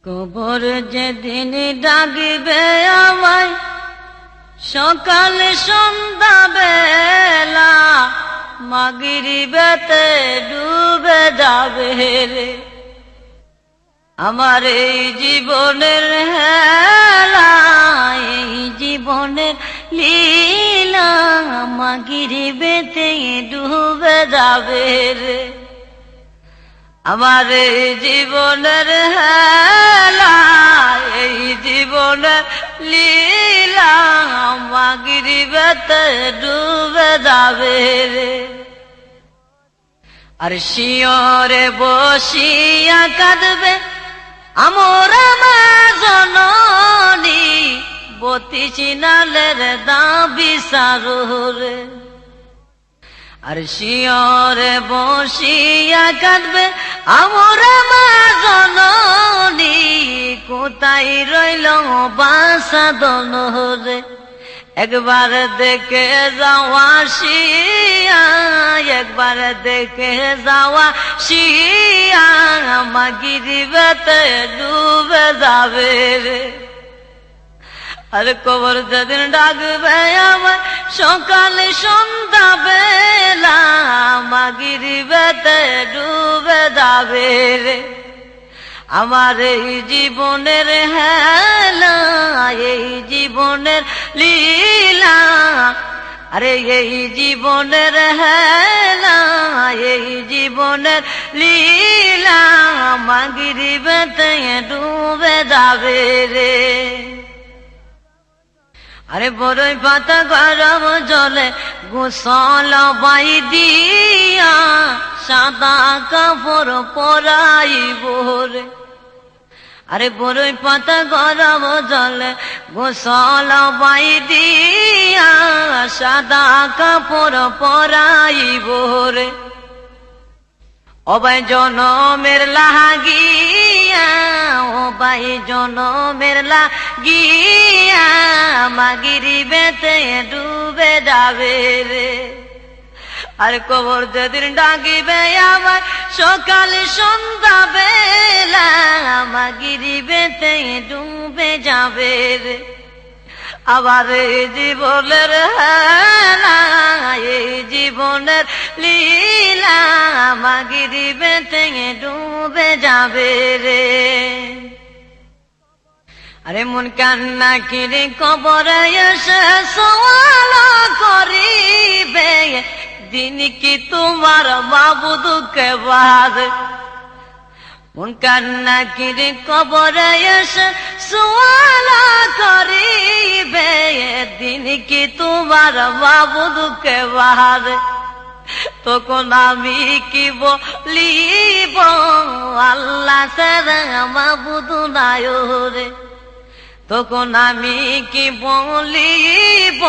কবর যেদিন ডাকবে আমায় সকাল সন্ধ্যা বেলা, মাগরিবেতে ডুবে যাবে রে আমার এই জীবনের হেলা, এই জীবনের লীলা, মাগরিবেতে ডুবে যাবে রে আমার এই জীবনের হেলা, এই জীবনের লীলা, মাগরিবেতে ডুবে যাবে রে। আর শিয়রে বসিয়া কাঁদবে আমরা মা জননী, 32 নালের দাবি সারুরে। আর শিয়রে বসিয়া কাঁদবে আমরা মা জননী, কোথায় রইল বাসাদন রে। একবার দেখে যাওয়া শিয়া, একবার দেখে যাওয়া শিয়া, মাগরিবেতে ডুবে যাবে রে। আর কবর যেদিন ডাকবে আমার সকাল সন্ধ্যা বেলা, মাগরিবেতে ডুবে যাবে রে আমার এই জীবনের হেলা, এই জীবনের লীলা, আরে এই জীবনের হেলা, এই জীবনের লীলা, মাগরিবেতে ডুবে যাবে রে। আরে বড়ই পাতা গরম জলে গোসল বাই দিয়া, সাদা কাপড় পরাইব রে। আরে বড়ই পাতা গরম জলে গোসল বাই দিয়া, সাদা কাপড় পরাইব রে। অবাই জনমের লাগিয়া, অবাই জনমের লাগিয়া, মাগরিবেতে ডুবে যাবে রে। আর কবর যেদিন ডাকিবে আমার সকাল সন্ধ্যা বেলা, মাগরিবেতে ডুবে যাবে রে আবার এই জীবনের হেলা, এই জীবনের লীলা, মাগরিবেতে ডুবে যাবে রে। আরে মন কান্না কিরে কবরে এসে সওয়াল করিবে, দিন কি তোমার মাবুদকে বাদ। মন কান্না কিরে কবরে এসে সওয়াল করিবে, দিন কি তোমার মাবুদকে বাদ। তখন আমি কি বলিব, আল্লাহ ছাড়া মাবুদ নাই রে। তখন আমি কি বলিব,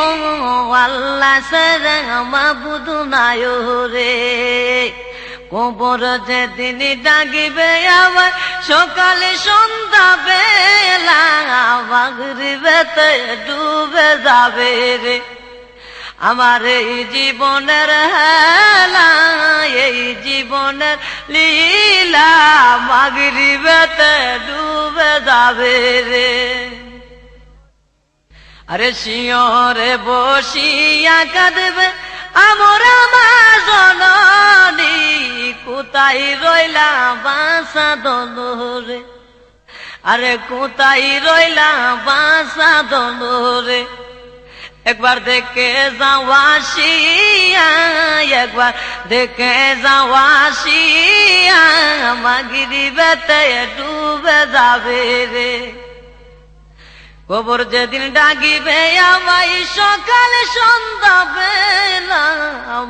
আল্লাহ ছাড়া মাবুদ নাই রে। কবর যেদিন ডাকবে আমার সকাল সন্ধ্যা বেলা, মাগরিবেতে ডুবে যাবে রে আমার এই জীবনের হেলা, এই জীবনের লীলা, মাগরিবেতে ডুবে যাবে রে। আরে শিয়রে বসিয়া কাঁদবে আমরা মা জননী, কোথায় রইলা বাসাদন রে। আরে কোথায় রইলা বাসাদন রে। একবার দেখে যাওয়া শিয়া, একবার দেখে যাওয়া শিয়া, মাগরিবেতে ডুবে যাবে রে। কবর যেদিন ডাকিবে আমায় সকাল সন্ধ্যা বেলা,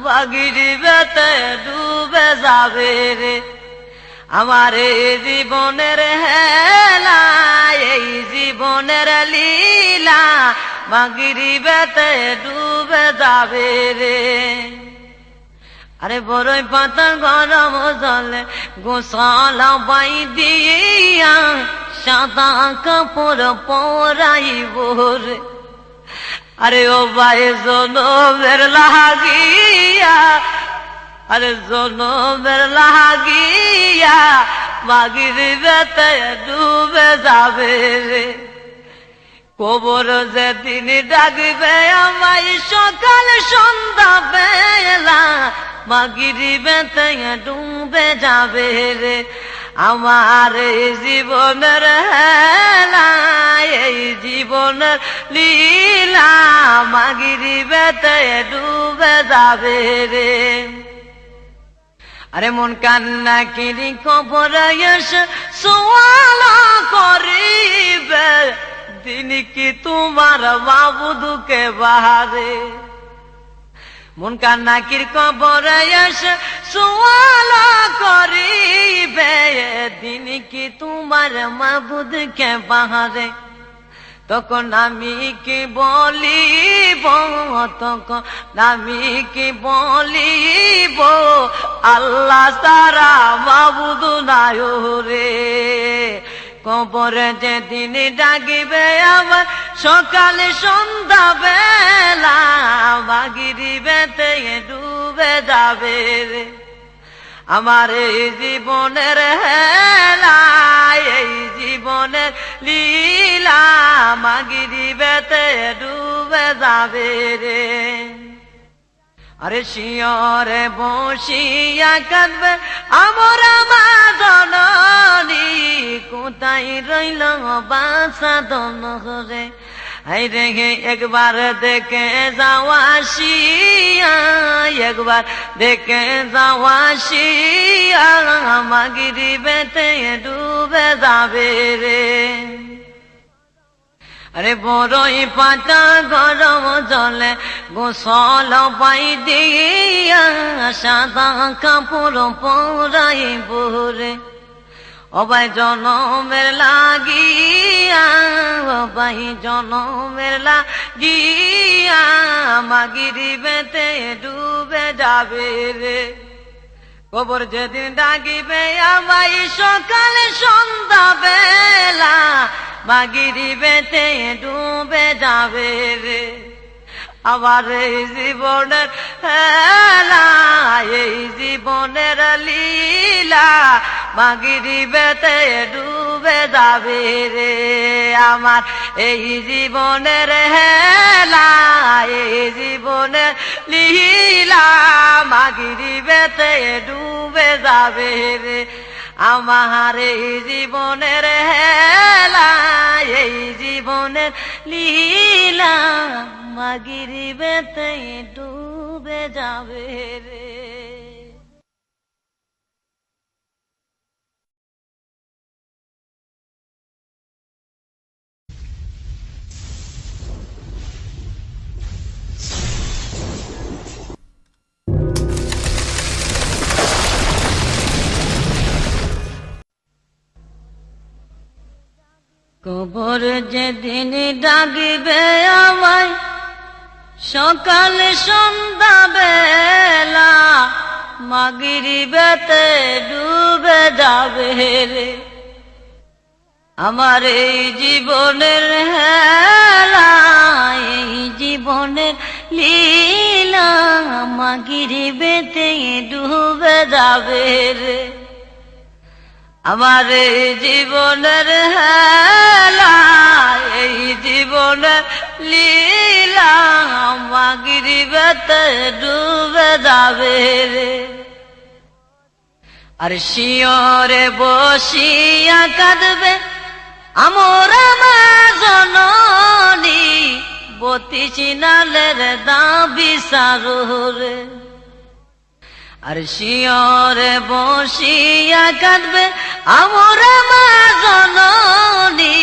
মাগরিবেতে ডুবে যাবে রে আমার এই জীবনের হেলা, এই জীবনের লীলা, মাগরিবেতে ডুবে যাবে রে। আরে বড়ই পাতা গরম জলে গোসল বাই দিয়া, সাদা কাপড় পরাইব রে আরে ও ভাই জনমের লাগিয়া, আরে জনমের লাগিয়া মাগরিবেতে ডুবে যাবে রে। কবর যেদিন ডাকবে আমায় সকাল সন্ধ্যা বেলা, মাগরিবেতে ডুবে যাবে রে। আমার এই জীবনের হেলা, এই জীবনের লীলা, মাগরিবেতে ডুবে যাবে রে। আরে মন কান্না কিরি কবরে এসে সওয়াল করিবে, দিন কি তোমার মাবুদকে বাহারে। মন কান্না কির কবরে এসে সওয়াল করিবে, দিন কি তোমার মাবুদকে বাহারে। তখন আমি কি বলিব, তখন আমি কি বলিব, আল্লাহ তারা মাবুদ নাই রে। কবরে যেদিন ডাকিবে আমার সকালে সন্ধ্যা বেলা, মাগরিবেতে ডুবে যাবে রে। আমার এই জীবনের হেলা, এই জীবনের লীলা, মাগরিবেতে ডুবে যাবে রে। আরে শিয়রে বসিয়া কাঁদবে আমার মা জননী, কোথায় রইল বাসা দন রে। আই রে একবার দেখে যাওয়া শিয়া, একবার দেখে যাওয়া শিয়া, মাগরিবেতে ডুবে যাবে রে। আরে বড়ই পাতা গরম জলে গোসল পাই দিয়া, সাদা কাপড় পরাইব রে। অবাই জনমের লাগিয়া, অবাই জনমের লাগিয়া, মাগরিবেতে ডুবে যাবে রে। কবর যেদিন ডাকিবে আমায় সকালে সন্ধ্যা বেলা, মাগরিবেতে ডুবে যাবে রে। আমার এই জীবনের হেলা, এই জীবনের লীলা, মাগরিবেতে ডুবে যাবে রে। আমার এই জীবনের হেলা, এই জীবনের লীলা, মাগরিবেতে ডুবে যাবে রে। আমার এই জীবনের হেলা, এই জীবনের লীলা, মাগরিবেতে ডুবে যাবে রে। কবর যেদিন ডাকবে আমায় সকাল সন্ধ্যা বেলা, মাগরিবেতে ডুবে যাবে রে। আমার এই জীবনের হেলা, এই জীবনের লীলা, মাগরিবেতে ডুবে যাবে রে। আমার এই জীবনের হেলা, এই জীবনের লীলা, মাগরিবেতে ডুবে যাবে রে। আর শিয়রে বসিয়া কাঁদবে আমার মা জননী, 32 নালের দাবি সাররে। আর শিয়রে বসিয়া কাঁদবে আমার মা জননী,